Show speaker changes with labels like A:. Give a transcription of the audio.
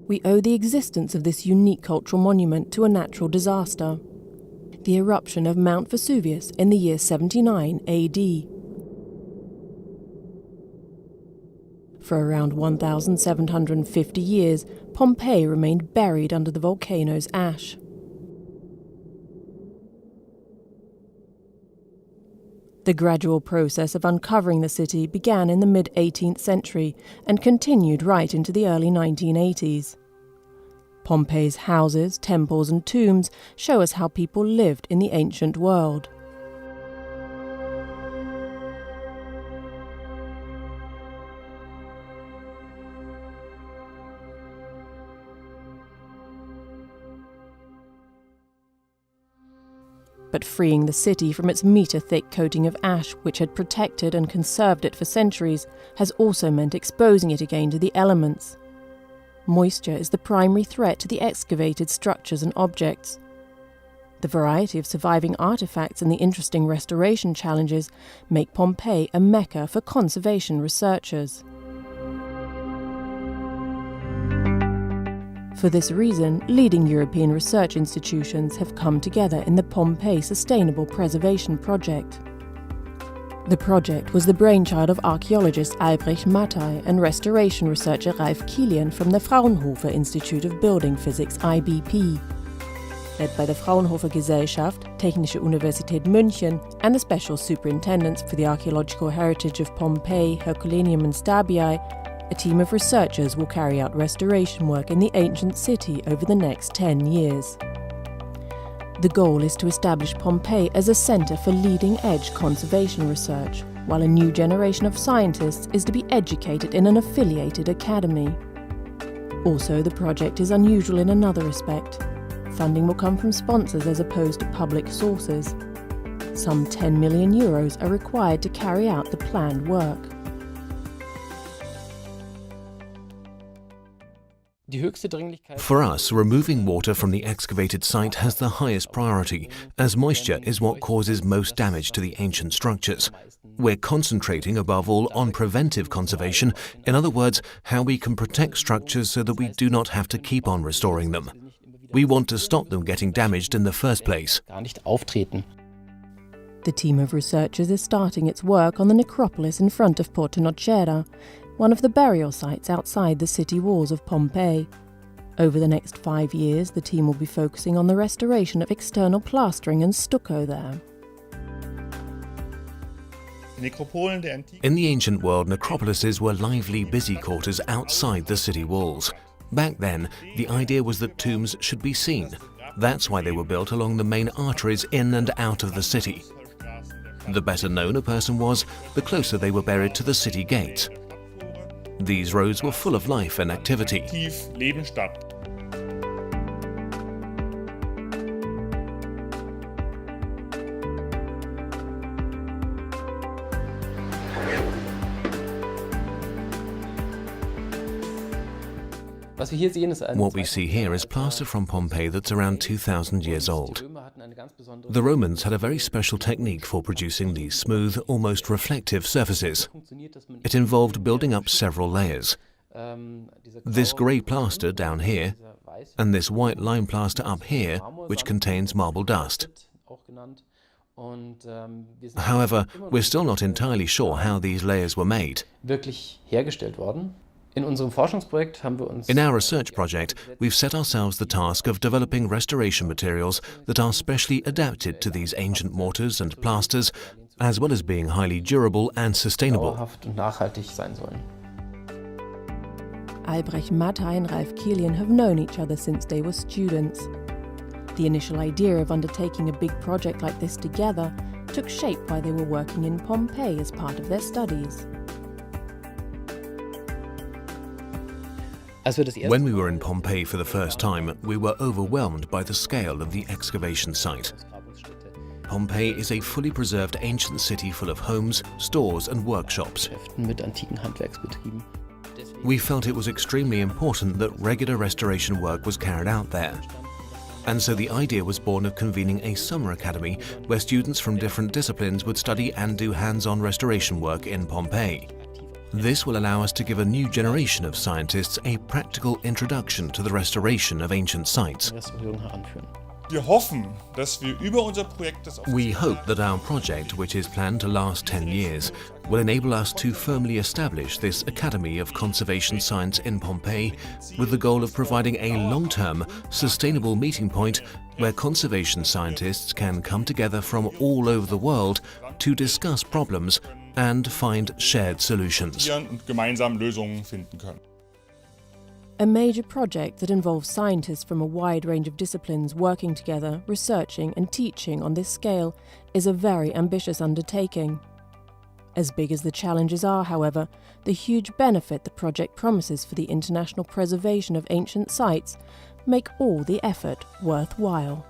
A: We owe the existence of this unique cultural monument to a natural disaster, the eruption of Mount Vesuvius in the year 79 AD. For around 1,750 years, Pompeii remained buried under the volcano's ash. The gradual process of uncovering the city began in the mid-18th century and continued right into the early 1980s. Pompeii's houses, temples and tombs show us how people lived in the ancient world. But freeing the city from its metre-thick coating of ash, which had protected and conserved it for centuries, has also meant exposing it again to the elements. Moisture is the primary threat to the excavated structures and objects. The variety of surviving artefacts and the interesting restoration challenges make Pompeii a mecca for conservation researchers. For this reason, leading European research institutions have come together in the Pompeii Sustainable Preservation Project. The project was the brainchild of archaeologist Albrecht Mattei and restoration researcher Ralf Kilian from the Fraunhofer Institute of Building Physics IBP. Led by the Fraunhofer-Gesellschaft, Technische Universität München, and the special superintendents for the archaeological heritage of Pompeii, Herculaneum and Stabiae, a team of researchers will carry out restoration work in the ancient city over the next 10 years. The goal is to establish Pompeii as a centre for leading-edge conservation research, while a new generation of scientists is to be educated in an affiliated academy. Also, the project is unusual in another respect. Funding will come from sponsors as opposed to public sources. Some 10 million euros are required to carry out the planned work.
B: For us, removing water from the excavated site has the highest priority, as moisture is what causes most damage to the ancient structures. We're concentrating above all on preventive conservation, in other words, how we can protect structures so that we do not have to keep on restoring them. We want to stop them getting damaged in the first place.
A: The team of researchers is starting its work on the necropolis in front of Porta Nocera, one of the burial sites outside the city walls of Pompeii. Over the next 5 years, the team will be focusing on the restoration of external plastering and stucco there.
B: In the ancient world, necropolises were lively, busy quarters outside the city walls. Back then, the idea was that tombs should be seen. That's why they were built along the main arteries in and out of the city. The better known a person was, the closer they were buried to the city gates. These roads were full of life and activity. What we see here is plaster from Pompeii that's around 2,000 years old. The Romans had a very special technique for producing these smooth, almost reflective surfaces. It involved building up several layers. This grey plaster down here, and this white lime plaster up here, which contains marble dust. However, we're still not entirely sure how these layers were made. In our research project, we've set ourselves the task of developing restoration materials that are specially adapted to these ancient mortars and plasters, as well as being highly durable and sustainable.
A: Albrecht Mattei and Ralf Kilian have known each other since they were students. The initial idea of undertaking a big project like this together took shape while they were working in Pompeii as part of their studies.
B: When we were in Pompeii for the first time, we were overwhelmed by the scale of the excavation site. Pompeii is a fully preserved ancient city full of homes, stores and workshops. We felt it was extremely important that regular restoration work was carried out there. And so the idea was born of convening a summer academy where students from different disciplines would study and do hands-on restoration work in Pompeii. This will allow us to give a new generation of scientists a practical introduction to the restoration of ancient sites. We hope that our project, which is planned to last 10 years, will enable us to firmly establish this Academy of Conservation Science in Pompeii with the goal of providing a long-term, sustainable meeting point where conservation scientists can come together from all over the world to discuss problems and find shared solutions.
A: A major project that involves scientists from a wide range of disciplines working together, researching and teaching on this scale is a very ambitious undertaking. As big as the challenges are, however, the huge benefit the project promises for the international preservation of ancient sites make all the effort worthwhile.